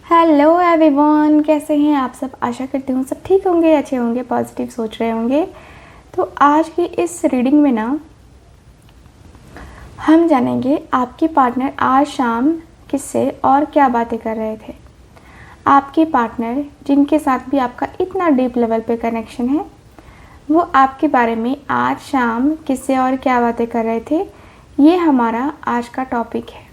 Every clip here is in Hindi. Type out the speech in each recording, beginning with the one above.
हेलो एवरीवन, कैसे हैं आप सब। आशा करती हूँ सब ठीक होंगे, अच्छे होंगे, पॉजिटिव सोच रहे होंगे। तो आज की इस रीडिंग में ना हम जानेंगे आपके पार्टनर आज शाम किससे और क्या बातें कर रहे थे। आपके पार्टनर जिनके साथ भी आपका इतना डीप लेवल पे कनेक्शन है, वो आपके बारे में आज शाम किससे और क्या बातें कर रहे थे, ये हमारा आज का टॉपिक है।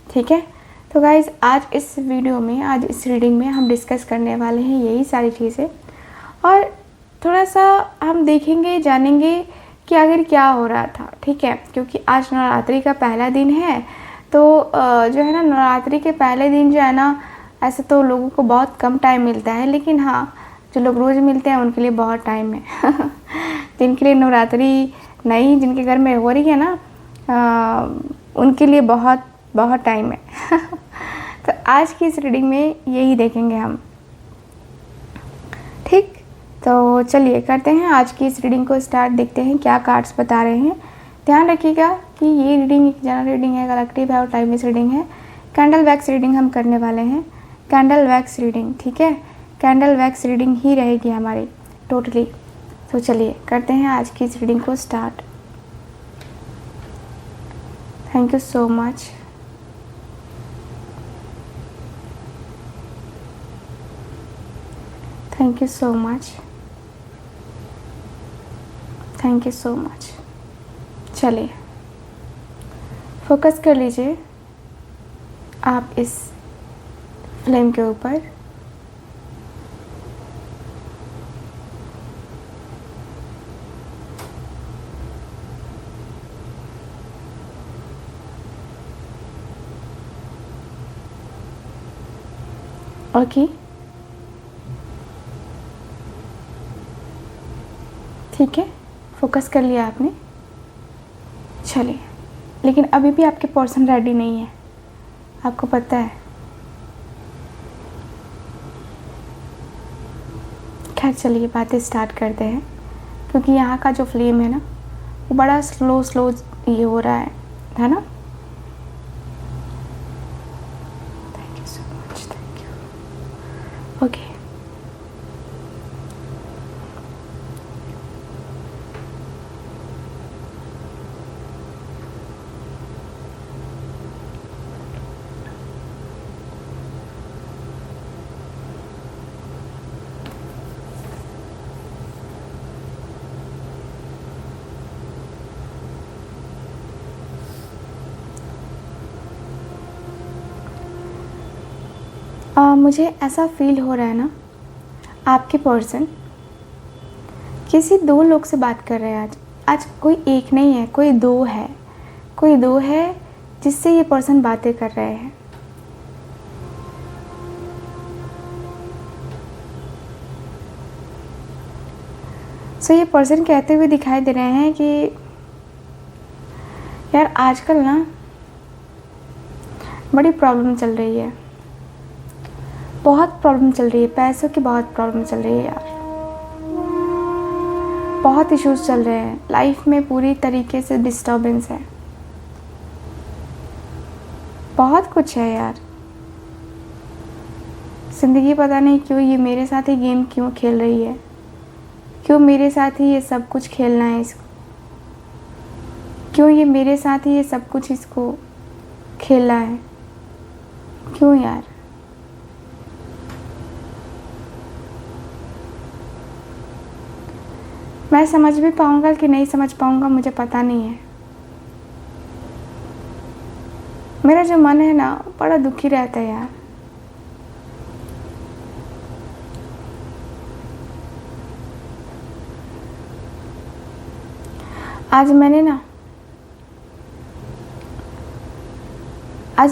ठीक है, तो गाइज़ आज इस वीडियो में, आज इस रीडिंग में हम डिस्कस करने वाले हैं यही सारी चीज़ें, और थोड़ा सा हम देखेंगे, जानेंगे कि आखिर क्या हो रहा था। ठीक है, क्योंकि आज नवरात्रि का पहला दिन है, तो जो है ना, नवरात्रि के पहले दिन जो है ना, ऐसे तो लोगों को बहुत कम टाइम मिलता है, लेकिन हाँ, जो लोग रोज़ मिलते हैं उनके लिए बहुत टाइम है जिनके लिए नवरात्रि नहीं, जिनके घर में हो रही है ना, उनके लिए बहुत बहुत टाइम है तो आज की इस रीडिंग में यही देखेंगे हम। ठीक, तो चलिए करते हैं आज की इस रीडिंग को स्टार्ट। देखते हैं क्या कार्ड्स बता रहे हैं। ध्यान रखिएगा कि ये रीडिंग एक जनरल रीडिंग है, कलेक्टिव है और टाइमलेस रीडिंग है। कैंडल वैक्स रीडिंग हम करने वाले हैं, कैंडल वैक्स रीडिंग। ठीक है, कैंडल वैक्स रीडिंग ही रहेगी हमारी टोटली। तो चलिए करते हैं आज की इस रीडिंग को start. Thank you so much. Thank you so much, thank you so much. चलिए फोकस कर लीजिए आप इस फ्लेम के ऊपर। ओके, ठीक है, फोकस कर लिया आपने। चलिए, लेकिन अभी भी आपके पर्सन रेडी नहीं है, आपको पता है। खैर चलिए बातें स्टार्ट करते हैं, क्योंकि यहाँ का जो फ्लेम है ना, वो बड़ा स्लो स्लो ये हो रहा है ना। Thank you so much, thank you. Okay, मुझे ऐसा फील हो रहा है ना, आपके पर्सन किसी दो लोग से बात कर रहे हैं आज। आज कोई एक नहीं है, कोई दो है, कोई दो है जिससे ये पर्सन बातें कर रहे हैं। सो ये पर्सन कहते हुए दिखाई दे रहे हैं कि यार आजकल ना बड़ी प्रॉब्लम चल रही है, बहुत प्रॉब्लम चल रही है, पैसों की बहुत प्रॉब्लम चल रही है यार। बहुत इश्यूज चल रहे हैं लाइफ में, पूरी तरीके से डिस्टर्बेंस है, बहुत कुछ है यार। ज़िंदगी पता नहीं क्यों ये मेरे साथ ही गेम क्यों खेल रही है, क्यों मेरे साथ ही ये सब कुछ खेलना है इसको, क्यों ये मेरे साथ ही ये सब कुछ इसको खेलना है, क्यों यार। मैं समझ भी पाऊंगा कि नहीं समझ पाऊंगा, मुझे पता नहीं है। मेरा जो मन है ना, बड़ा दुखी रहता है यार। आज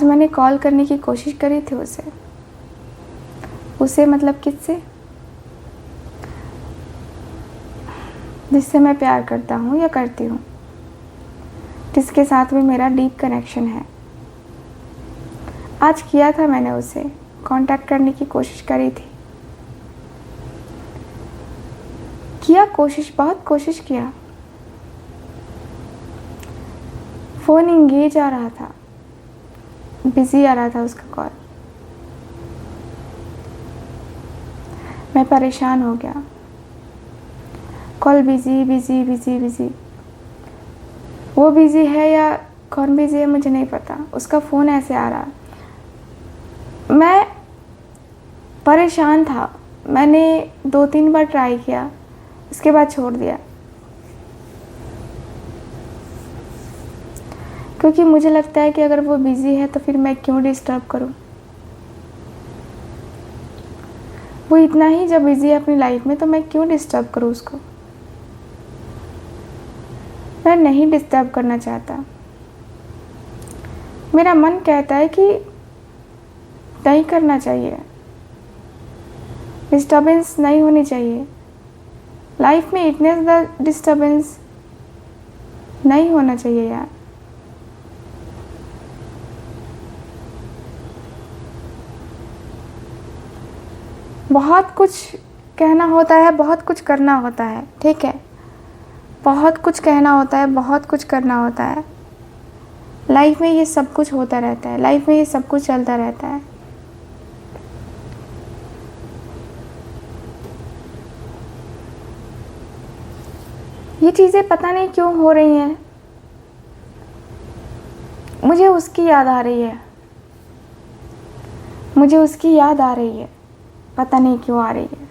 मैंने कॉल करने की कोशिश करी थी उसे मतलब किससे, जिससे मैं प्यार करता हूँ या करती हूँ, जिसके साथ में मेरा डीप कनेक्शन है। आज किया था मैंने, उसे कांटेक्ट करने की कोशिश करी थी, बहुत कोशिश किया। फ़ोन इंगेज आ रहा था, बिज़ी आ रहा था उसका कॉल। मैं परेशान हो गया। Call busy busy busy busy. वो बिज़ी है या कौन बिज़ी है मुझे नहीं पता, उसका फ़ोन ऐसे आ रहा। मैं परेशान था। मैंने 2-3 बार ट्राई किया, उसके बाद छोड़ दिया, क्योंकि मुझे लगता है कि अगर वो बिज़ी है तो फिर मैं क्यों डिस्टर्ब करूं। वो इतना ही जब बिज़ी है अपनी लाइफ में तो मैं क्यों डिस्टर्ब करूं उसको। मैं नहीं डिस्टर्ब करना चाहता। मेरा मन कहता है कि नहीं करना चाहिए, डिस्टर्बेंस नहीं होनी चाहिए लाइफ में, इतने ज़्यादा डिस्टर्बेंस नहीं होना चाहिए यार। बहुत कुछ कहना होता है, बहुत कुछ करना होता है, ठीक है, बहुत कुछ कहना होता है, बहुत कुछ करना होता है। लाइफ में ये सब कुछ होता रहता है, लाइफ में ये सब कुछ चलता रहता है। ये चीज़ें पता नहीं क्यों हो रही हैं। मुझे उसकी याद आ रही है, मुझे उसकी याद आ रही है, पता नहीं क्यों आ रही है।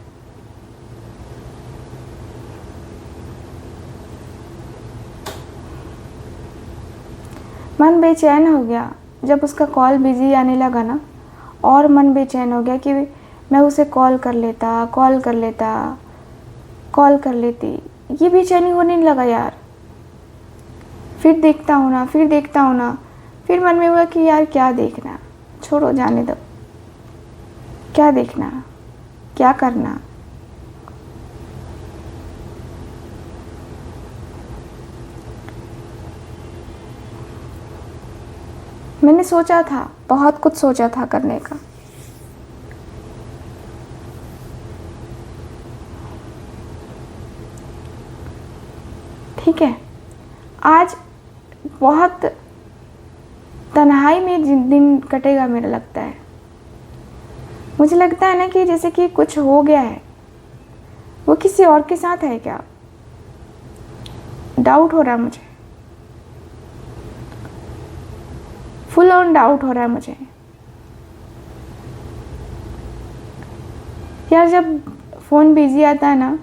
मन बेचैन हो गया जब उसका कॉल बिज़ी आने लगा ना, और मन बेचैन हो गया कि मैं उसे कॉल कर लेता, कॉल कर लेती। ये बेचैनी होने लगा यार। फिर देखता हूँ ना, फिर मन में हुआ कि यार क्या देखना, छोड़ो, जाने दो, क्या देखना, क्या करना। मैंने सोचा था, बहुत कुछ सोचा था करने का, ठीक है। आज बहुत तन्हाई में दिन कटेगा मेरा लगता है। मुझे लगता है ना कि जैसे कि कुछ हो गया है, वो किसी और के साथ है क्या, डाउट हो रहा है मुझे, फुल ऑन डाउट हो रहा है मुझे यार। जब फ़ोन बिजी आता है ना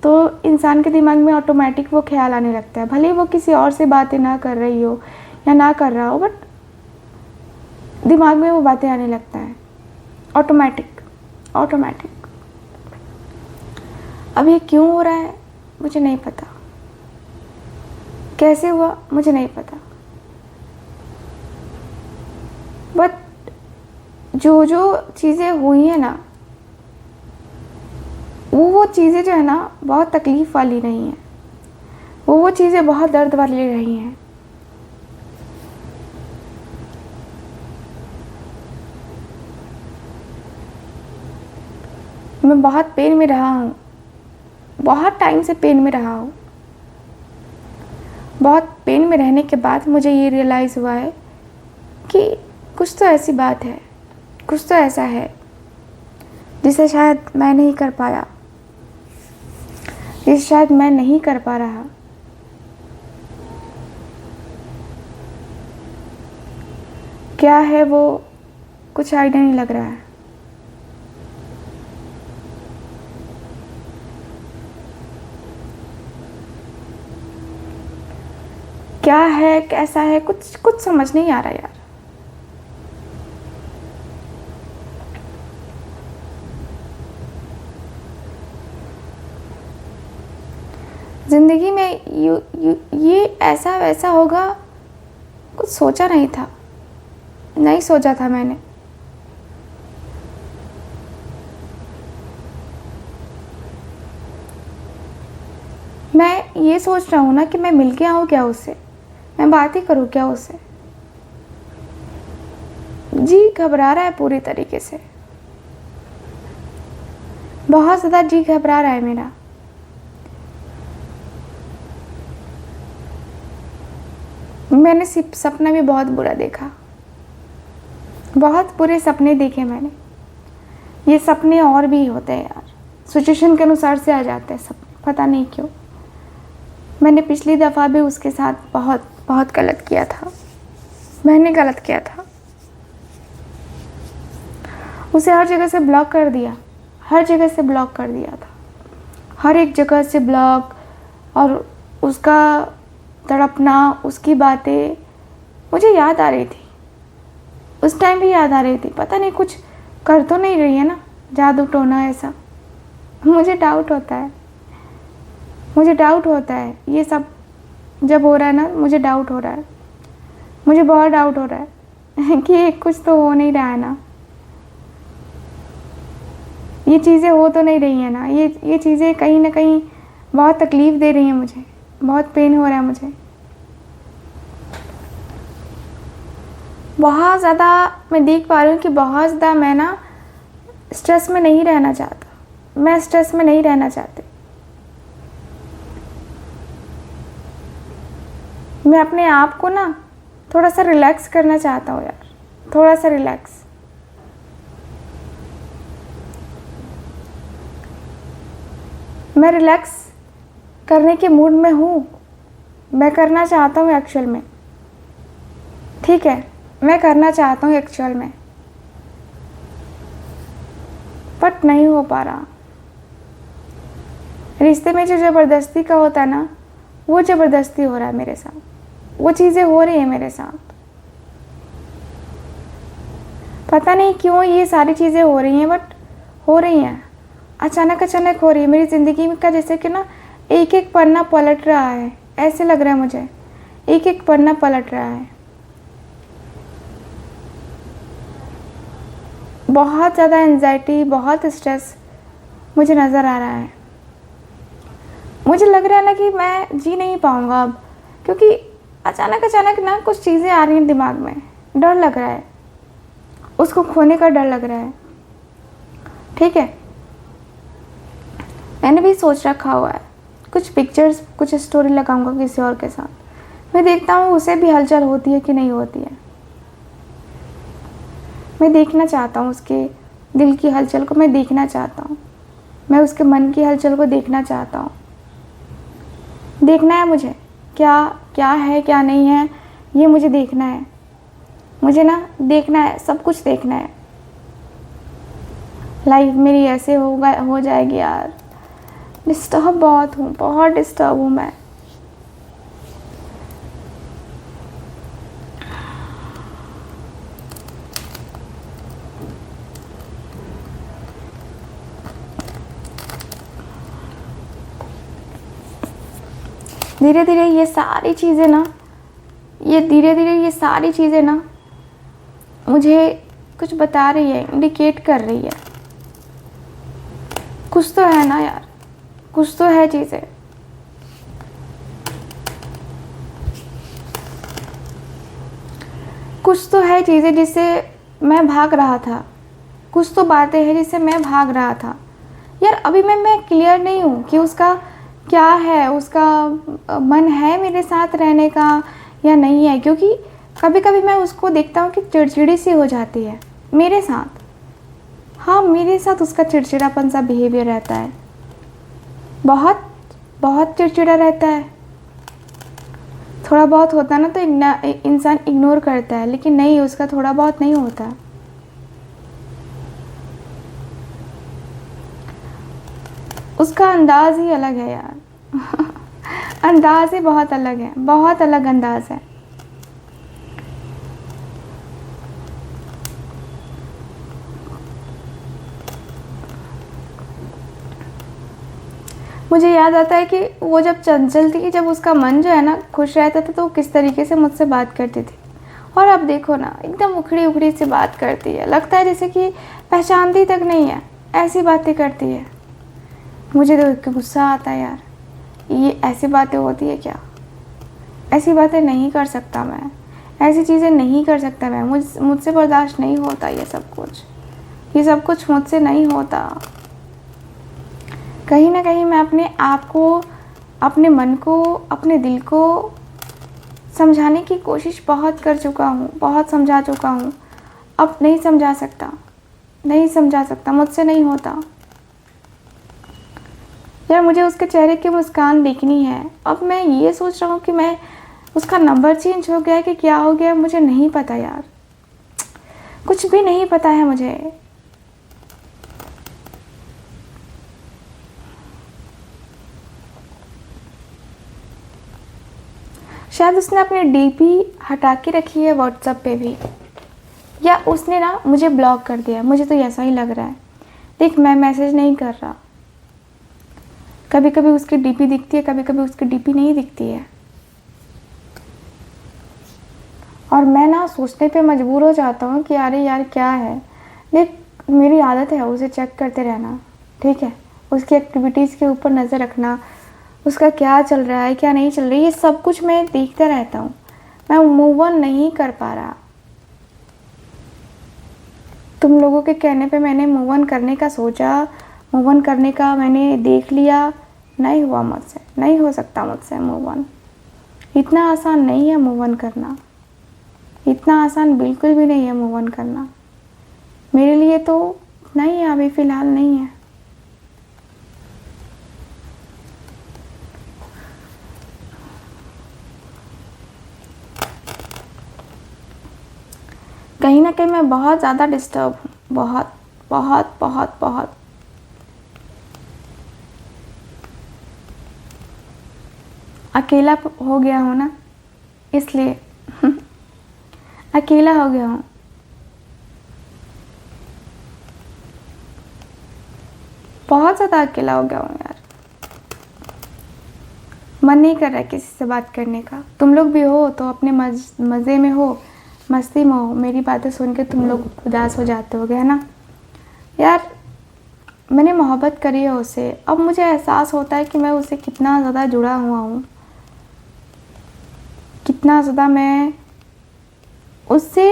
तो इंसान के दिमाग में ऑटोमेटिक वो ख्याल आने लगता है, भले ही वो किसी और से बातें ना कर रही हो या ना कर रहा हो, बट दिमाग में वो बातें आने लगता है ऑटोमेटिक। अब ये क्यों हो रहा है मुझे नहीं पता, कैसे हुआ मुझे नहीं पता, बट जो चीज़ें हुई हैं ना, वो चीज़ें जो है ना बहुत तकलीफ़ वाली नहीं है, वो चीज़ें बहुत दर्द वाली रही हैं। मैं बहुत पेन में रहा हूँ, बहुत टाइम से पेन में रहा हूँ। बहुत पेन में रहने के बाद मुझे ये रियलाइज़ हुआ है कि कुछ तो ऐसी बात है, कुछ तो ऐसा है जिसे शायद मैं नहीं कर पाया, जिसे शायद मैं नहीं कर पा रहा। क्या है वो, कुछ आइडिया नहीं लग रहा है। क्या है, कैसा है, कुछ समझ नहीं आ रहा यार। ज़िंदगी में ये ऐसा वैसा होगा, कुछ सोचा नहीं था, नहीं सोचा था मैंने। मैं ये सोच रहा हूँ ना कि मैं मिल के आऊँ क्या उससे, मैं बात ही करूँ क्या उससे। जी घबरा रहा है पूरी तरीके से, बहुत ज़्यादा जी घबरा रहा है मेरा। मैंने सपना भी बहुत बुरा देखा, बहुत बुरे सपने देखे मैंने। ये सपने और भी होते हैं यार, सिचुएशन के अनुसार से आ जाते हैं सब, पता नहीं क्यों। मैंने पिछली दफ़ा भी उसके साथ बहुत बहुत गलत किया था, मैंने गलत किया था। उसे हर जगह से ब्लॉक कर दिया, हर जगह से ब्लॉक कर दिया था, हर एक जगह से ब्लॉक। और उसका तड़पना, उसकी बातें मुझे याद आ रही थी, उस टाइम भी याद आ रही थी। पता नहीं कुछ कर तो नहीं रही है ना, जादू टोना ऐसा। मुझे डाउट होता है, मुझे डाउट होता है ये सब जब हो रहा है ना, मुझे डाउट हो रहा है, मुझे बहुत डाउट हो रहा है कि कुछ तो हो नहीं रहा है ना, ये चीज़ें हो तो नहीं रही हैं ना, ये चीज़ें कहीं ना कहीं बहुत तकलीफ़ दे रही हैं मुझे, बहुत पेन हो रहा है मुझे। बहुत ज़्यादा मैं देख पा रही हूँ कि बहुत ज़्यादा मैं ना स्ट्रेस में नहीं रहना चाहता, मैं स्ट्रेस में नहीं रहना चाहती। मैं अपने आप को ना थोड़ा सा रिलैक्स करना चाहता हूँ यार, थोड़ा सा रिलैक्स। मैं रिलैक्स करने के मूड में हूँ, मैं करना चाहता हूँ एक्चुअल में, ठीक है, मैं करना चाहता हूँ एक्चुअल में, बट नहीं हो पा रहा। रिश्ते में जो ज़बरदस्ती का होता है ना, वो ज़बरदस्ती हो रहा है मेरे साथ, वो चीज़ें हो रही हैं मेरे साथ। पता नहीं क्यों ये सारी चीज़ें हो रही हैं, बट हो रही हैं, अचानक अचानक हो रही है मेरी ज़िंदगी का। जैसे कि ना एक एक पन्ना पलट रहा है, ऐसे लग रहा है मुझे, एक एक पन्ना पलट रहा है। बहुत ज़्यादा एंजाइटी, बहुत स्ट्रेस मुझे नज़र आ रहा है। मुझे लग रहा है ना कि मैं जी नहीं पाऊँगा अब, क्योंकि अचानक अचानक ना कुछ चीज़ें आ रही हैं दिमाग में, डर लग रहा है, उसको खोने का डर लग रहा है, ठीक है। मैंने भी सोच रखा हुआ है कुछ पिक्चर्स, कुछ स्टोरी लगाऊंगा किसी और के साथ। मैं देखता हूँ उसे भी हलचल होती है कि नहीं होती है। मैं देखना चाहता हूँ उसके दिल की हलचल को, मैं देखना चाहता हूँ, मैं उसके मन की हलचल को देखना चाहता हूँ। देखना है मुझे, क्या क्या है क्या नहीं है, ये मुझे देखना है, मुझे ना देखना है, सब कुछ देखना है। लाइफ मेरी ऐसे हो जाएगी यार। डिस्टर्ब बहुत हूँ, बहुत डिस्टर्ब हूँ मैं। धीरे धीरे ये सारी चीज़ें ना, धीरे धीरे ये सारी चीज़ें ना मुझे कुछ बता रही है, इंडिकेट कर रही है। कुछ तो है ना यार, कुछ तो है चीज़ें। कुछ तो है चीज़ें जिससे मैं भाग रहा था, कुछ तो बातें हैं जिससे मैं भाग रहा था यार। अभी मैं क्लियर नहीं हूँ कि उसका क्या है, उसका मन है मेरे साथ रहने का या नहीं है, क्योंकि कभी कभी मैं उसको देखता हूँ कि चिड़चिड़ी सी हो जाती है मेरे साथ। हाँ, मेरे साथ उसका चिड़चिड़ापन सा बिहेवियर रहता है, बहुत बहुत चिड़चिड़ा रहता है। थोड़ा बहुत होता है ना तो इंसान इग्नोर करता है, लेकिन नहीं, उसका थोड़ा बहुत नहीं होता। उसका अंदाज़ ही अलग है यार अंदाज़ ही बहुत अलग है, बहुत अलग अंदाज़ है। मुझे याद आता है कि वो जब चंचल थी, जब उसका मन जो है ना खुश रहता था, तो वो किस तरीके से मुझसे बात करती थी। और अब देखो ना, एकदम उखड़ी उखड़ी से बात करती है, लगता है जैसे कि पहचानती तक नहीं है, ऐसी बातें करती है। मुझे देख के गुस्सा आता है यार, ये ऐसी बातें होती है क्या? ऐसी बातें नहीं कर सकता मैं, ऐसी चीज़ें नहीं कर सकता मैं, मुझसे बर्दाश्त नहीं होता ये सब कुछ मुझसे नहीं होता। कहीं ना कहीं मैं अपने आप को, अपने मन को, अपने दिल को समझाने की कोशिश बहुत कर चुका हूँ, बहुत समझा चुका हूँ। अब नहीं समझा सकता, मुझसे नहीं होता। यार मुझे उसके चेहरे की मुस्कान देखनी है। अब मैं ये सोच रहा हूँ कि मैं उसका नंबर चेंज हो गया कि क्या हो गया, मुझे नहीं पता यार, कुछ भी नहीं पता है मुझे। शायद उसने अपनी डीपी हटा के रखी है व्हाट्सएप पे भी, या उसने ना मुझे ब्लॉक कर दिया, मुझे तो ऐसा ही लग रहा है। देख मैं मैसेज नहीं कर रहा, कभी कभी उसकी डीपी दिखती है, कभी कभी उसकी डीपी नहीं दिखती है, और मैं ना सोचने पे मजबूर हो जाता हूँ कि अरे यार क्या है। देख मेरी आदत है उसे चेक करते रहना, ठीक है, उसकी एक्टिविटीज़ के ऊपर नज़र रखना, उसका क्या चल रहा है क्या नहीं चल रही, ये सब कुछ मैं देखता रहता हूँ। मैं मूव ऑन नहीं कर पा रहा। तुम लोगों के कहने पे मैंने मूव ऑन करने का सोचा, मूव ऑन करने का मैंने देख लिया, नहीं हुआ मुझसे, नहीं हो सकता मुझसे मूव ऑन। इतना आसान नहीं है मूव ऑन करना, इतना आसान बिल्कुल भी नहीं है मूव ऑन करना। मेरे लिए तो नहीं है, अभी फ़िलहाल नहीं है। कहीं ना कहीं मैं बहुत ज़्यादा डिस्टर्ब हूँ, बहुत बहुत बहुत बहुत। अकेला हो गया हूँ ना, इसलिए अकेला हो गया हूँ। बहुत ज़्यादा अकेला हो गया हूँ यार, मन नहीं कर रहा है किसी से बात करने का। तुम लोग भी हो तो अपने मज़े में हो, मस्ती में हो, मेरी बातें सुन के तुम लोग उदास हो जाते होगे, है ना यार। मैंने मोहब्बत करी है उससे, अब मुझे एहसास होता है कि मैं उससे कितना ज़्यादा जुड़ा हुआ हूँ, कितना ज़्यादा मैं उससे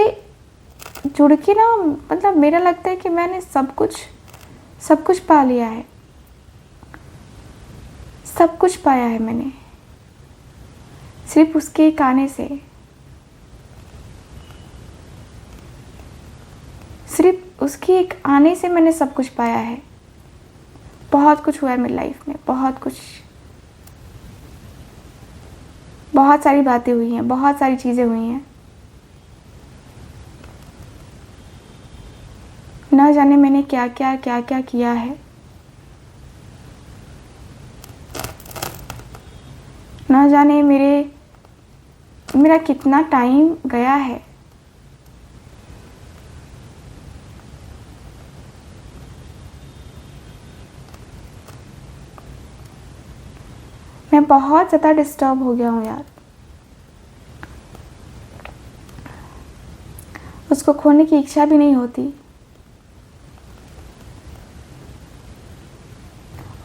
जुड़ के ना, मतलब मेरा लगता है कि मैंने सब कुछ पा लिया है, सब कुछ पाया है मैंने सिर्फ उसके एक आने से। सिर्फ उसके एक आने से मैंने सब कुछ पाया है। बहुत कुछ हुआ है मेरी लाइफ में, बहुत कुछ, बहुत सारी बातें हुई हैं, बहुत सारी चीज़ें हुई हैं। ना जाने मैंने क्या क्या किया है, ना जाने मेरा कितना टाइम गया है। मैं बहुत ज़्यादा डिस्टर्ब हो गया हूँ यार। उसको खोने की इच्छा भी नहीं होती,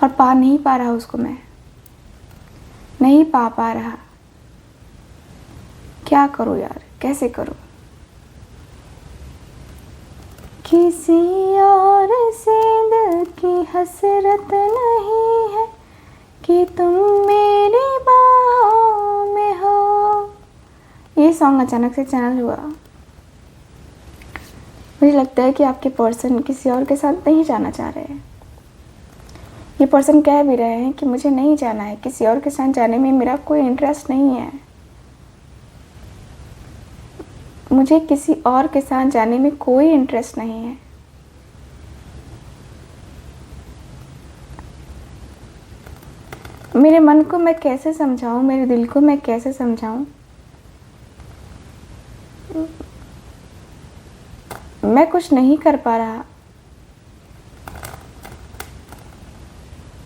और पा नहीं पा रहा उसको, मैं नहीं पा रहा। क्या करूँ यार, कैसे करूँ। किसी और से दिल की हसरत नहीं है कि तुम मेरी बाहों में हो। ये सॉन्ग अचानक से चैनल हुआ। मुझे लगता है कि आपके पर्सन किसी और के साथ नहीं जाना चाह रहे हैं। ये पर्सन कह भी रहे हैं कि मुझे नहीं जाना है, किसी और के साथ जाने में मेरा कोई इंटरेस्ट नहीं है, मुझे किसी और के साथ जाने में कोई इंटरेस्ट नहीं है। मेरे मन को मैं कैसे समझाऊं, मेरे दिल को मैं कैसे समझाऊं। मैं कुछ नहीं कर पा रहा,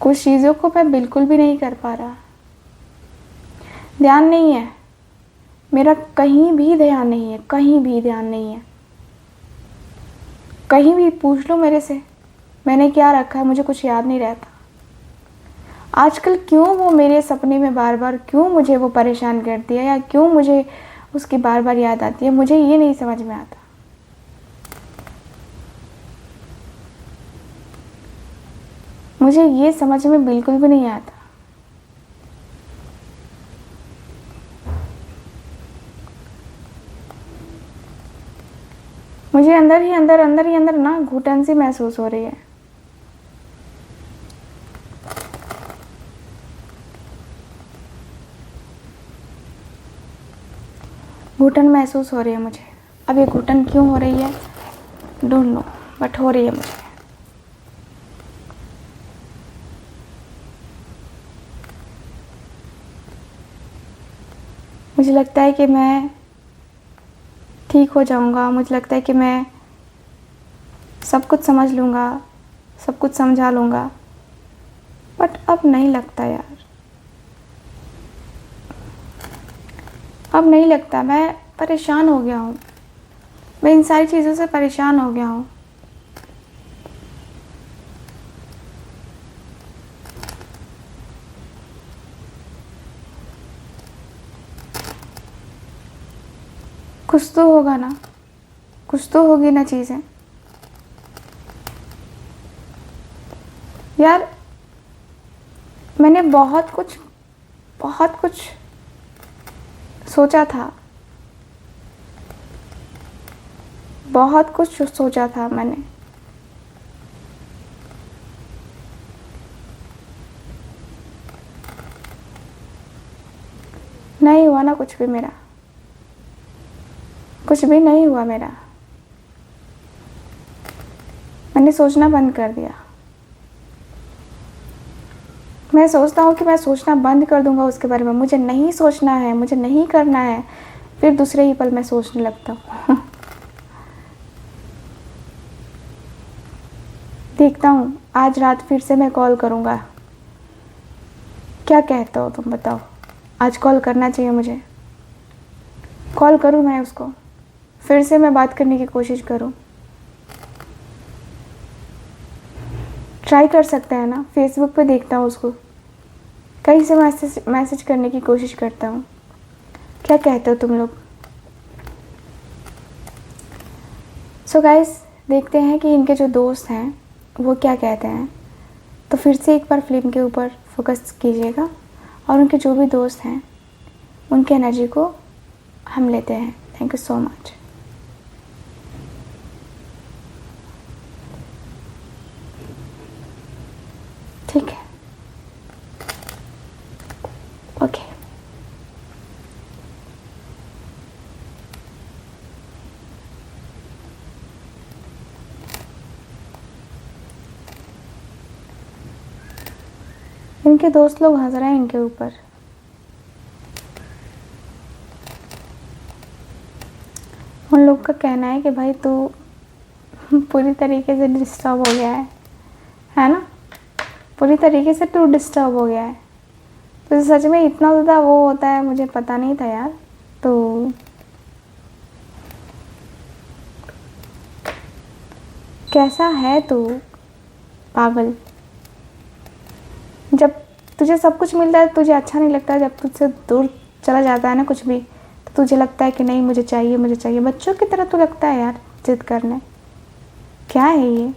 कुछ चीज़ों को मैं बिल्कुल भी नहीं कर पा रहा। ध्यान नहीं है मेरा, कहीं भी ध्यान नहीं है, कहीं भी ध्यान नहीं है। कहीं भी पूछ लो मेरे से मैंने क्या रखा है, मुझे कुछ याद नहीं रहता। आजकल क्यों वो मेरे सपने में बार बार, क्यों मुझे वो परेशान करती है, या क्यों मुझे उसकी बार बार याद आती है, मुझे ये नहीं समझ में आता। मुझे ये समझ में बिल्कुल भी नहीं आता। मुझे अंदर ही अंदर ना घुटन सी महसूस हो रही है। घुटन महसूस हो रही है मुझे। अब ये घुटन क्यों हो रही है डोंट नो, बट हो रही है मुझे। मुझे लगता है कि मैं ठीक हो जाऊंगा, मुझे लगता है कि मैं सब कुछ समझ लूँगा, सब कुछ समझा लूँगा, बट अब नहीं लगता यार, अब नहीं लगता। मैं परेशान हो गया हूँ, मैं इन सारी चीज़ों से परेशान हो गया हूँ। कुछ तो होगा ना, कुछ तो होगी ना चीज़ें यार। मैंने बहुत कुछ सोचा था, बहुत कुछ सोचा था मैंने। नहीं हुआ ना कुछ भी मेरा, कुछ भी नहीं हुआ मेरा। मैंने सोचना बंद कर दिया। मैं सोचता हूँ कि मैं सोचना बंद कर दूंगा उसके बारे में, मुझे नहीं सोचना है, मुझे नहीं करना है, फिर दूसरे ही पल मैं सोचने लगता हूँ। देखता हूँ आज रात फिर से मैं कॉल करूँगा। क्या कहते हो तुम बताओ, आज कॉल करना चाहिए मुझे? कॉल करूँ मैं उसको, फिर से मैं बात करने की कोशिश करूँ? ट्राई कर सकते हैं ना, फेसबुक पे देखता हूँ उसको, कहीं से मैसेज करने की कोशिश करता हूँ। क्या कहते हो तुम लोग? सो गाइस, देखते हैं कि इनके जो दोस्त हैं वो क्या कहते हैं। तो फिर से एक बार फिल्म के ऊपर फोकस कीजिएगा और उनके जो भी दोस्त हैं उनकी एनर्जी को हम लेते हैं। Thank you so much. ठीक है, ओके। इनके दोस्त लोग हंस रहे हैं इनके ऊपर। उन लोग का कहना है कि भाई तू पूरी तरीके से डिस्टर्ब हो गया है ना? पूरी तरीके से तू डिस्टर्ब हो गया है। तो सच में इतना ज़्यादा वो होता है, मुझे पता नहीं था यार। तो कैसा है तू पागल? जब तुझे सब कुछ मिलता है तुझे अच्छा नहीं लगता, जब तुझसे दूर चला जाता है ना कुछ भी, तो तुझे लगता है कि नहीं मुझे चाहिए, मुझे चाहिए। बच्चों की तरह तो लगता है यार जिद करने। क्या है ये?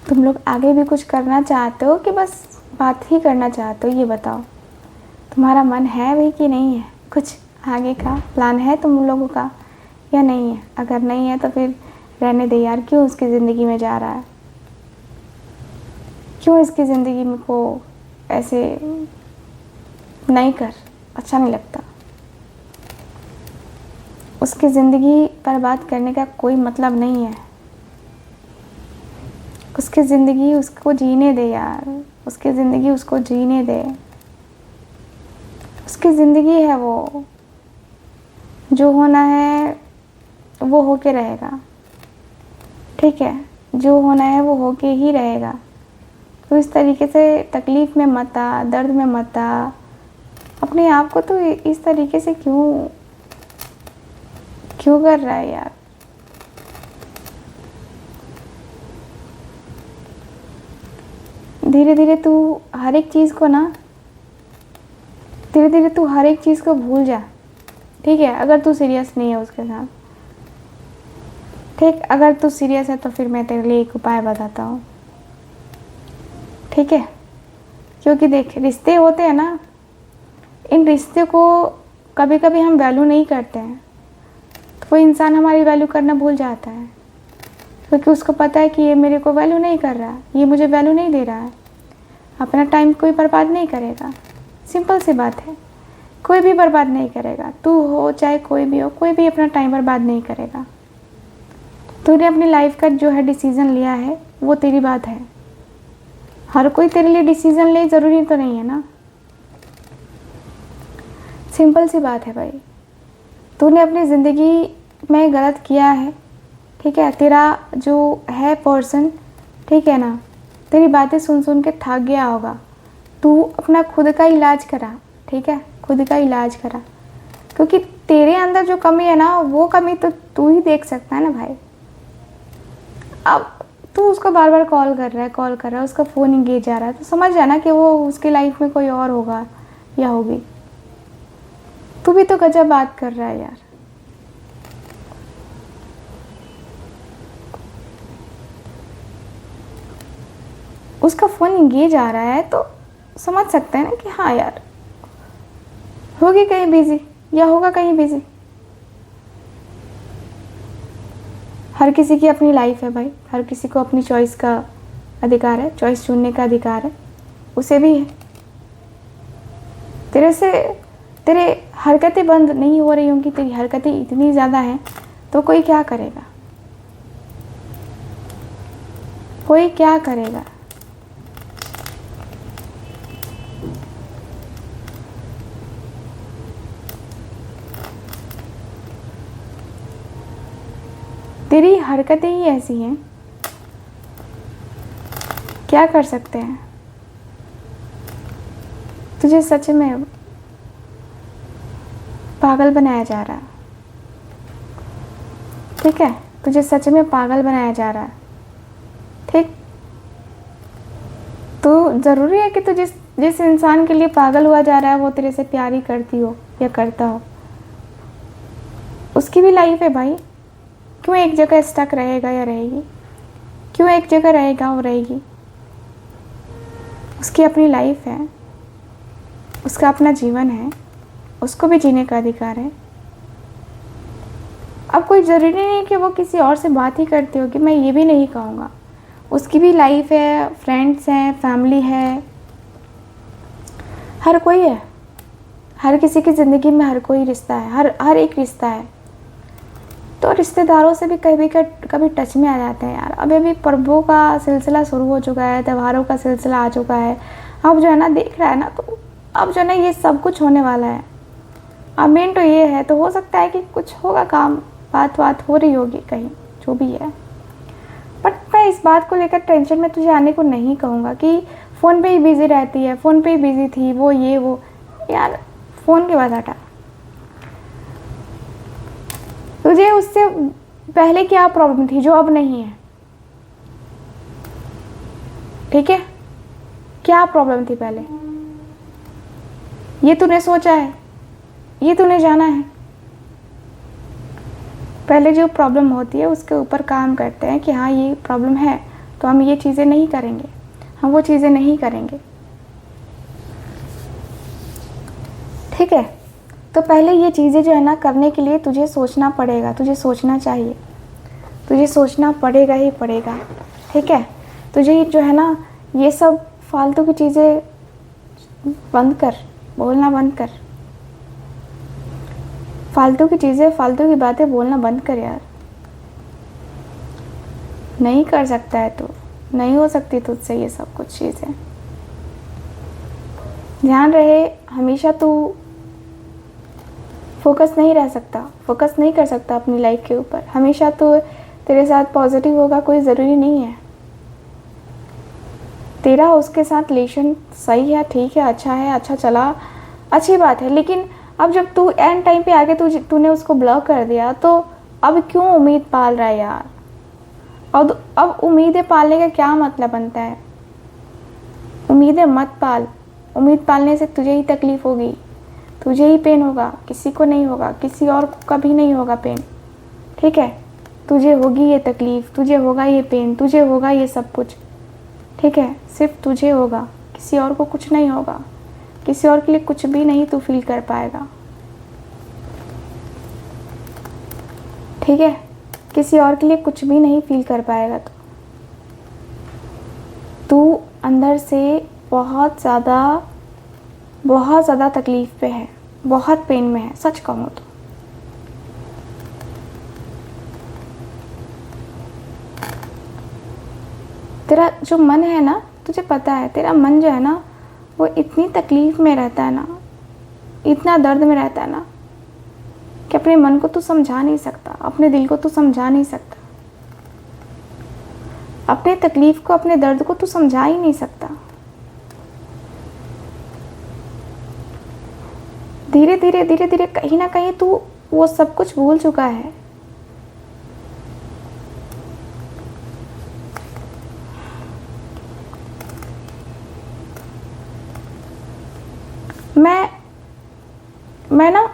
तुम लोग आगे भी कुछ करना चाहते हो कि बस बात ही करना चाहते हो? ये बताओ, तुम्हारा मन है भी कि नहीं है? कुछ आगे का प्लान है तुम लोगों का या नहीं है? अगर नहीं है तो फिर रहने दे यार। क्यों उसकी ज़िंदगी में जा रहा है? क्यों इसकी ज़िंदगी में को ऐसे नहीं कर, अच्छा नहीं लगता। उसकी ज़िंदगी बर्बाद करने का कोई मतलब नहीं है। उसकी ज़िंदगी उसको जीने दे यार, उसकी ज़िंदगी उसको जीने दे। उसकी ज़िंदगी है वो, जो होना है वो होके रहेगा। ठीक है, जो होना है वो होके ही रहेगा। तो इस तरीके से तकलीफ़ में मत आ, दर्द में मत आ। अपने आप को तो इस तरीके से क्यों कर रहा है यार? धीरे धीरे तू हर एक चीज़ को ना, धीरे धीरे तू हर एक चीज़ को भूल जा। ठीक है, अगर तू सीरियस नहीं है उसके साथ। ठीक, अगर तू सीरियस है तो फिर मैं तेरे लिए एक उपाय बताता हूँ। ठीक है, क्योंकि देख रिश्ते होते हैं ना, इन रिश्ते को कभी कभी हम वैल्यू नहीं करते हैं, तो वो इंसान हमारी वैल्यू करना भूल जाता है, क्योंकि उसको पता है कि ये मेरे को वैल्यू नहीं कर रहा, ये मुझे वैल्यू नहीं दे रहा है, अपना टाइम कोई बर्बाद नहीं करेगा। सिंपल सी बात है। कोई भी बर्बाद नहीं करेगा, तू हो चाहे कोई भी हो, कोई भी अपना टाइम बर्बाद नहीं करेगा। तूने अपनी लाइफ का जो है डिसीज़न लिया है वो तेरी बात है। हर कोई तेरे लिए डिसीज़न ले ज़रूरी तो नहीं है ना। सिंपल सी बात है भाई, तूने अपनी ज़िंदगी में गलत किया है, ठीक है। तेरा जो है पर्सन, ठीक है ना, तेरी बातें सुन सुन के थक गया होगा। तू अपना खुद का इलाज करा, ठीक है, खुद का इलाज करा, क्योंकि तेरे अंदर जो कमी है ना, वो कमी तो तू ही देख सकता है ना भाई। अब तू उसको बार बार कॉल कर रहा है, उसका फ़ोन इंगेज आ रहा है, तो समझ जाना कि वो उसकी लाइफ में कोई और होगा या होगी। तू भी तो गजब बात कर रहा है यार। उसका फ़ोन इंगेज आ रहा है तो समझ सकते हैं ना कि हाँ यार, होगी कहीं बिजी या होगा कहीं बिजी। हर किसी की अपनी लाइफ है भाई, हर किसी को अपनी चॉइस का अधिकार है, चॉइस चुनने का अधिकार है, उसे भी है। तेरे हरकतें बंद नहीं हो रही होंगी, तेरी हरकतें इतनी ज़्यादा हैं तो कोई क्या करेगा, कोई क्या करेगा। तेरी हरकतें ही ऐसी हैं, क्या कर सकते हैं। तुझे सच में पागल बनाया जा रहा है, ठीक है, तुझे सच में पागल बनाया जा रहा है, ठीक। तो ज़रूरी है कि तू जिस इंसान के लिए पागल हुआ जा रहा है वो तेरे से प्यार ही करती हो या करता हो। उसकी भी लाइफ है भाई, क्यों एक जगह स्टक रहेगा या रहेगी, क्यों एक जगह रहेगा और रहेगी। उसकी अपनी लाइफ है, उसका अपना जीवन है, उसको भी जीने का अधिकार है। अब कोई ज़रूरी नहीं कि वो किसी और से बात ही करती होगी, मैं ये भी नहीं कहूँगा। उसकी भी लाइफ है, फ्रेंड्स हैं, फैमिली है, हर कोई है। हर किसी की ज़िंदगी में हर कोई रिश्ता है, हर एक रिश्ता है। तो रिश्तेदारों से भी कभी टच में आ जाते हैं यार। अभी पर्वों का सिलसिला शुरू हो चुका है, त्योहारों का सिलसिला आ चुका है। अब जो है ना, देख रहा है ना, तो अब जो है ना, ये सब कुछ होने वाला है। अब मेन तो ये है, तो हो सकता है कि कुछ होगा काम, बात हो रही होगी कहीं, जो भी है। बट मैं इस बात को लेकर टेंशन में तुझे आने को नहीं कहूँगा कि फ़ोन पे ही बिज़ी रहती है, फ़ोन पे ही बिज़ी थी, वो ये वो। यार फ़ोन के बाद हटा। तुझे उससे पहले क्या प्रॉब्लम थी जो अब नहीं है, ठीक है। क्या प्रॉब्लम थी पहले, ये तूने सोचा है, ये तूने जाना है। पहले जो प्रॉब्लम होती है उसके ऊपर काम करते हैं कि हाँ ये प्रॉब्लम है, तो हम ये चीज़ें नहीं करेंगे, हम वो चीज़ें नहीं करेंगे, ठीक है। तो पहले ये चीज़ें जो है ना, करने के लिए तुझे सोचना पड़ेगा, तुझे सोचना चाहिए, तुझे सोचना पड़ेगा ही पड़ेगा, ठीक है। तुझे जो है ना, ये सब फालतू की चीज़ें बंद कर, बोलना बंद कर। फालतू की चीज़ें, फालतू की बातें बोलना बंद कर यार। नहीं कर सकता है तू, नहीं हो सकती तुझसे ये सब कुछ चीज़ें। ध्यान रहे, हमेशा तू फोकस नहीं रह सकता, फोकस नहीं कर सकता अपनी लाइफ के ऊपर। हमेशा तो तेरे साथ पॉजिटिव होगा कोई ज़रूरी नहीं है। तेरा उसके साथ रिलेशन सही है, ठीक है, अच्छा चला, अच्छी बात है। लेकिन अब जब तू एंड टाइम पे आके तूने उसको ब्लॉक कर दिया, तो अब क्यों उम्मीद पाल रहा है यार। अब उम्मीदें पालने का क्या मतलब बनता है। उम्मीदें मत पाल। उम्मीद पालने से तुझे ही तकलीफ़ होगी, तुझे ही पेन होगा, किसी को नहीं होगा, किसी और को कभी नहीं होगा पेन, ठीक है। तुझे होगी ये तकलीफ़, तुझे होगा ये पेन, तुझे होगा ये सब कुछ, ठीक है। सिर्फ तुझे होगा, किसी और को कुछ नहीं होगा, किसी और के लिए कुछ भी नहीं तू फील कर पाएगा, ठीक है। किसी और के लिए कुछ भी नहीं फील कर पाएगा। तू अंदर से बहुत बहुत ज़्यादा तकलीफ़ पे है, बहुत पेन में है, सच कहूँ तो। तेरा जो मन है ना, तुझे पता है तेरा मन जो है ना, वो इतनी तकलीफ़ में रहता है ना, इतना दर्द में रहता है ना, कि अपने मन को तू समझा नहीं सकता, अपने दिल को तू समझा नहीं सकता, अपने तकलीफ़ को, अपने दर्द को तू समझा ही नहीं सकता। धीरे धीरे धीरे धीरे कहीं ना कहीं तू वो सब कुछ भूल चुका है। मैं ना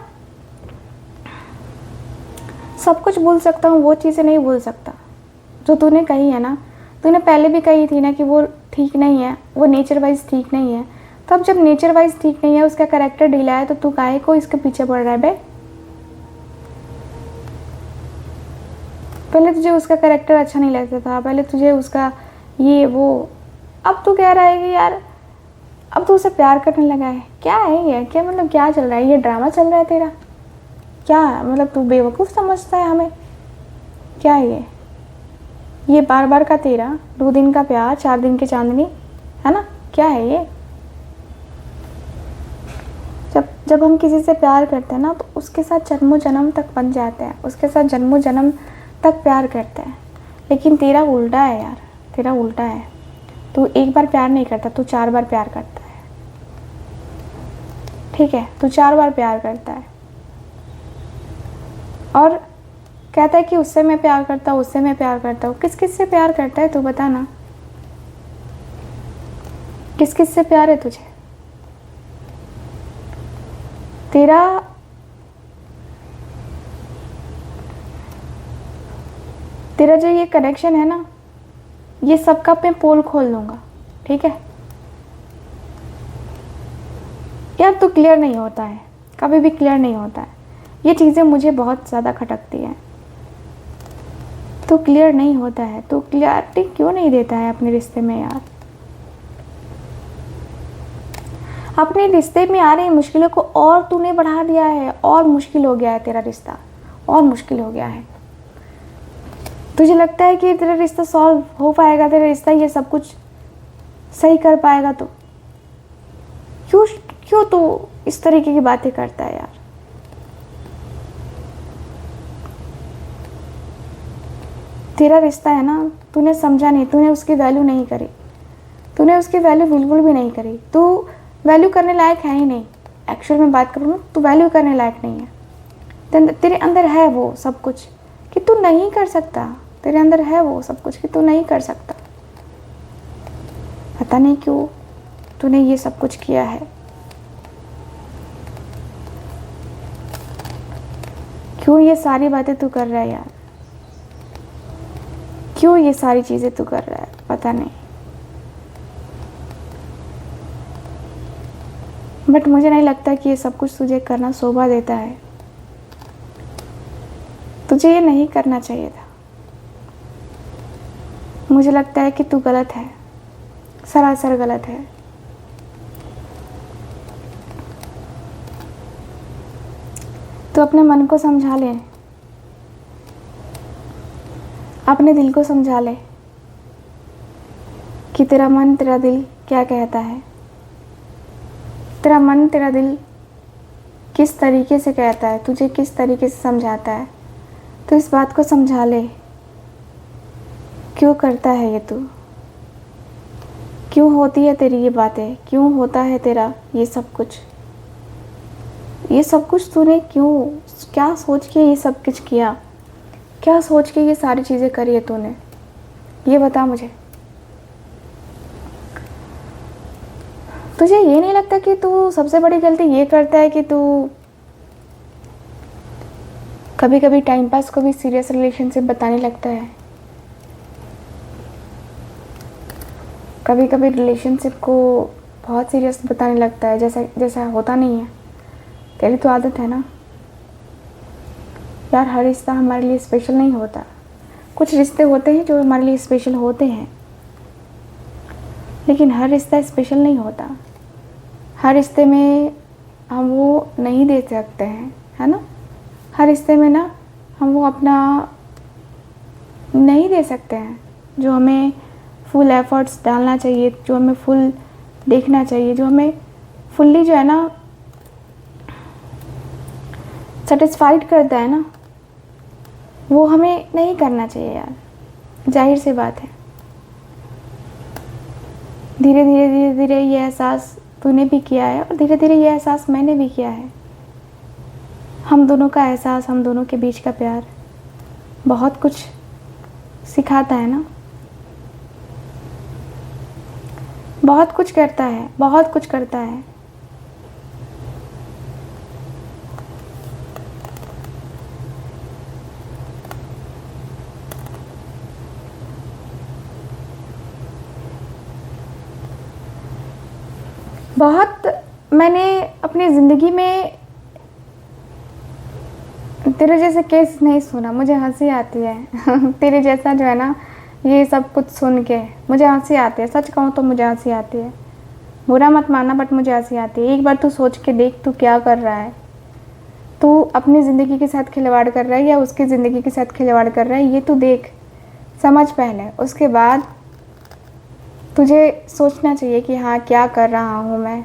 सब कुछ भूल सकता हूँ, वो चीज़ें नहीं भूल सकता जो तूने कही है ना। तूने पहले भी कही थी ना कि वो ठीक नहीं है, वो नेचर वाइज ठीक नहीं है। तो अब जब नेचर वाइज ठीक नहीं है, उसका कैरेक्टर ढीला है, तो तू काहे को इसके पीछे पड़ रहा है बे? पहले तुझे उसका कैरेक्टर अच्छा नहीं लगता था, पहले तुझे उसका ये वो, अब तू कह रहा है कि यार अब तू उसे प्यार करने लगा है। क्या है ये? क्या मतलब क्या चल रहा है? ये ड्रामा चल रहा है तेरा? क्या मतलब तू बेवकूफ़ समझता है हमें? क्या है ये बार बार का तेरा 2 दिन का प्यार, 4 दिन की चांदनी, है ना? क्या है ये? जब हम किसी से प्यार करते हैं ना, तो उसके साथ जन्मों जन्म तक बन जाते हैं, उसके साथ जन्मों जन्म तक प्यार करते हैं। लेकिन तेरा उल्टा है यार, तेरा उल्टा है। तू एक बार प्यार नहीं करता, तू 4 बार प्यार करता है। ठीक है, तू 4 बार प्यार करता है और कहता है कि उससे मैं प्यार करता हूँ, उससे मैं प्यार करता हूँ। किस किस से प्यार करता है तू बता ना? किस किस से प्यार है तुझे? तेरा जो ये कनेक्शन है ना, ये सबका मैं पोल खोल दूंगा। ठीक है यार, तू क्लियर नहीं होता है, कभी भी क्लियर नहीं होता है। ये चीज़ें मुझे बहुत ज़्यादा खटकती हैं। तू क्लियर नहीं होता है, तू क्लियरिटी क्यों नहीं देता है अपने रिश्ते में यार? अपने रिश्ते में आ रही मुश्किलों को और तूने बढ़ा दिया है, और मुश्किल हो गया है तेरा रिश्ता, और मुश्किल हो गया है। तुझे लगता है कि तेरा रिश्ता सॉल्व हो पाएगा, तेरा रिश्ता ये सब कुछ सही कर पाएगा? तो क्यों तू इस तरीके की बातें करता है यार? तेरा रिश्ता है ना, तूने समझा नहीं, तूने उसकी वैल्यू नहीं करी, तूने उसकी वैल्यू बिल्कुल भी नहीं करी। तू वैल्यू करने लायक है ही नहीं। एक्चुअल में बात करूँ ना, तू वैल्यू करने लायक नहीं है। तेरे अंदर है वो सब कुछ कि तू नहीं कर सकता, तेरे अंदर है वो सब कुछ कि तू नहीं कर सकता। पता नहीं क्यों तूने ये सब कुछ किया है, क्यों ये सारी बातें तू कर रहा है यार? क्यों ये सारी चीज़ें तू कर रहा है? पता नहीं, बट मुझे नहीं लगता कि ये सब कुछ तुझे करना शोभा देता है। तुझे ये नहीं करना चाहिए था। मुझे लगता है कि तू गलत है, सरासर गलत है। तो अपने मन को समझा ले, अपने दिल को समझा ले कि तेरा मन तेरा दिल क्या कहता है। तेरा मन तेरा दिल किस तरीके से कहता है, तुझे किस तरीके से समझाता है। तो इस बात को समझा ले, क्यों करता है ये तू? क्यों होती है तेरी ये बातें? क्यों होता है तेरा ये सब कुछ? ये सब कुछ तूने क्यों, क्या सोच के ये सब कुछ किया? क्या सोच के ये सारी चीज़ें करी है तूने? ये बता मुझे। तुझे ये नहीं लगता कि तू सबसे बड़ी गलती ये करता है कि तू कभी कभी टाइम पास को भी सीरियस रिलेशनशिप बताने लगता है? कभी कभी रिलेशनशिप को बहुत सीरियस बताने लगता है, जैसा जैसा होता नहीं है। तेरी तो आदत है ना यार, हर रिश्ता हमारे लिए स्पेशल नहीं होता। कुछ रिश्ते होते हैं जो हमारे लिए स्पेशल होते हैं, लेकिन हर रिश्ता स्पेशल नहीं होता। हर रिश्ते में हम वो नहीं दे सकते हैं, है ना। हर रिश्ते में ना हम वो अपना नहीं दे सकते हैं जो हमें फुल एफर्ट्स डालना चाहिए, जो हमें फुल देखना चाहिए, जो हमें फुल्ली जो है ना सेटिस्फाइड करता है ना, वो हमें नहीं करना चाहिए यार। जाहिर सी बात है। धीरे धीरे धीरे धीरे ये एहसास तूने भी किया है और धीरे धीरे ये एहसास मैंने भी किया है। हम दोनों का एहसास, हम दोनों के बीच का प्यार बहुत कुछ सिखाता है ना, बहुत कुछ करता है, बहुत कुछ करता है। बहुत मैंने अपनी ज़िंदगी में तेरे जैसे केस नहीं सुना, मुझे हंसी आती है तेरे जैसा जो है ना, ये सब कुछ सुन के मुझे हंसी आती है। सच कहूँ तो मुझे हंसी आती है, बुरा मत मानना, बट मुझे हंसी आती है। एक बार तू सोच के देख, तू क्या कर रहा है। तू अपनी ज़िंदगी के साथ खिलवाड़ कर रहा है या उसकी ज़िंदगी के साथ खिलवाड़ कर रहा है, ये तू देख, समझ पहले। उसके बाद तुझे सोचना चाहिए कि हाँ क्या कर रहा हूँ मैं,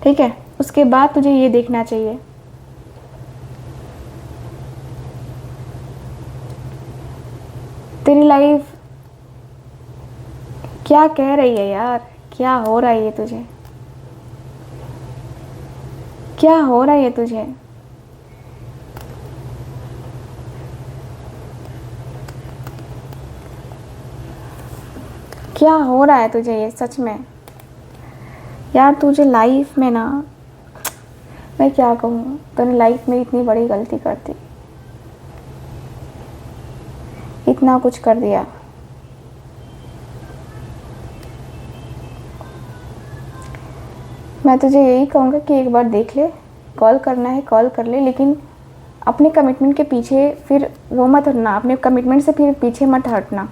ठीक है। उसके बाद तुझे ये देखना चाहिए। तेरी लाइफ क्या कह रही है यार, क्या हो रहा है ये तुझे, क्या हो रहा है ये तुझे। क्या हो रहा है तुझे ये सच में यार। तुझे लाइफ में ना, मैं क्या कहूँ, तूने लाइफ में इतनी बड़ी गलती कर दी, इतना कुछ कर दिया। मैं तुझे यही कहूँगा कि एक बार देख ले, कॉल करना है कॉल कर ले, लेकिन अपने कमिटमेंट के पीछे फिर वो मत हटना, अपने कमिटमेंट से फिर पीछे मत हटना।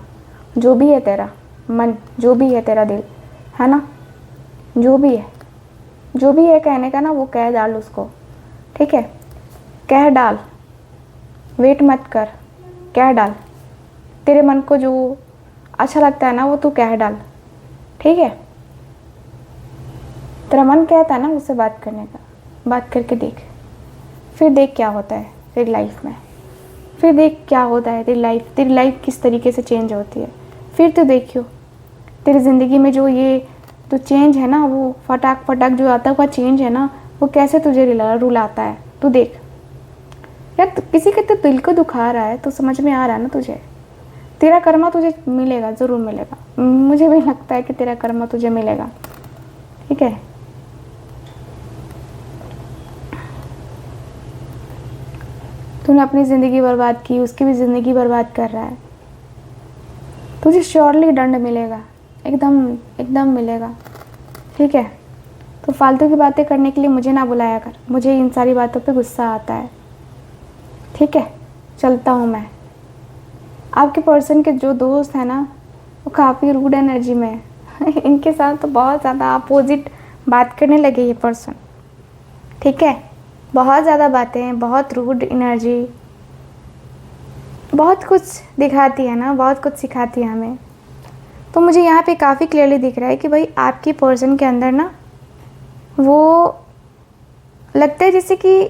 जो भी है तेरा मन, जो भी है तेरा दिल, है ना, जो भी है कहने का ना, वो कह डाल उसको, ठीक है। कह डाल, वेट मत कर, कह डाल। तेरे मन को जो अच्छा लगता है ना, वो तू कह डाल, ठीक है। तेरा मन कहता है ना मुझसे बात करने का, बात करके देख, फिर देख क्या होता है तेरी लाइफ में, फिर देख क्या होता है तेरी लाइफ किस तरीके से चेंज होती है। फिर तो देखियो तेरी ज़िंदगी में जो ये तो चेंज है ना, वो फटाक फटाक जो आता हुआ चेंज है ना, वो कैसे तुझे रुलाता है। तू देख यार, किसी के तो दिल को दुखा रहा है, तो समझ में आ रहा है ना तुझे। तेरा कर्मा तुझे मिलेगा, ज़रूर मिलेगा। मुझे भी लगता है कि तेरा कर्मा तुझे मिलेगा, ठीक है। तूने अपनी ज़िंदगी बर्बाद की, उसकी भी ज़िंदगी बर्बाद कर रहा है। तुझे श्योरली दंड मिलेगा, एकदम मिलेगा, ठीक है। तो फालतू की बातें करने के लिए मुझे ना बुलाया कर, मुझे इन सारी बातों पे गुस्सा आता है, ठीक है। चलता हूँ मैं। आपके पर्सन के जो दोस्त हैं ना, वो काफ़ी रूड एनर्जी में है इनके साथ तो बहुत ज़्यादा अपोजिट बात करने लगे ये पर्सन, ठीक है। बहुत ज़्यादा बातें, बहुत रूड एनर्जी, बहुत कुछ दिखाती है ना, बहुत कुछ सिखाती है हमें। तो मुझे यहाँ पे काफ़ी क्लियरली दिख रहा है कि भाई आपकी पर्सन के अंदर ना, वो लगता है जैसे कि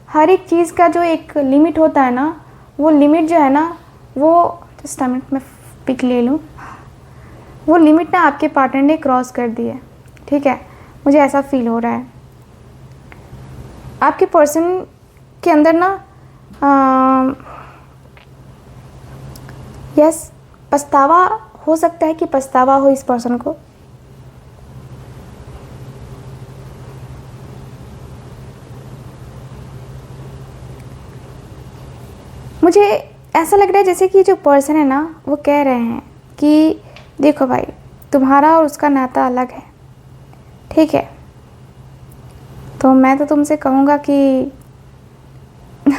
हर एक चीज़ का जो एक लिमिट होता है ना, वो लिमिट जो है ना, वो जस्ट मिनट में पिक ले लूँ, वो लिमिट ना आपके पार्टनर ने क्रॉस कर दी है, ठीक है। मुझे ऐसा फील हो रहा है आपके पर्सन के अंदर ना, यस, पछतावा हो सकता है कि पछतावा हो इस पर्सन को। मुझे ऐसा लग रहा है जैसे कि जो पर्सन है ना, वो कह रहे हैं कि देखो भाई, तुम्हारा और उसका नाता अलग है, ठीक है। तो मैं तो तुमसे कहूँगा कि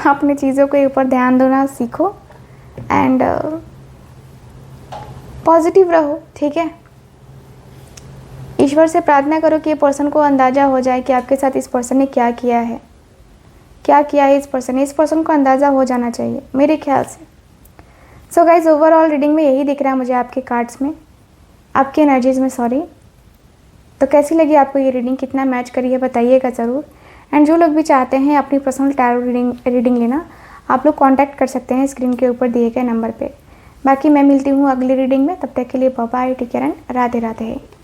अपनी चीज़ों के ऊपर ध्यान देना सीखो एंड पॉजिटिव रहो, ठीक है। ईश्वर से प्रार्थना करो कि ये पर्सन को अंदाज़ा हो जाए कि आपके साथ इस पर्सन ने क्या किया है, क्या किया है इस पर्सन ने। इस पर्सन को अंदाज़ा हो जाना चाहिए मेरे ख्याल से। सो गाइज, ओवरऑल रीडिंग में यही दिख रहा है मुझे आपके कार्ड्स में, आपकी एनर्जीज़ में, सॉरी। तो कैसी लगी आपको ये रीडिंग, कितना मैच करी है बताइएगा ज़रूर। एंड जो लोग भी चाहते हैं अपनी पर्सनल टैरो रीडिंग लेना, आप लोग कांटेक्ट कर सकते हैं स्क्रीन के ऊपर दिए गए नंबर पे। बाकी मैं मिलती हूँ अगली रीडिंग में, तब तक के लिए bye bye, take care and Radhe Radhe.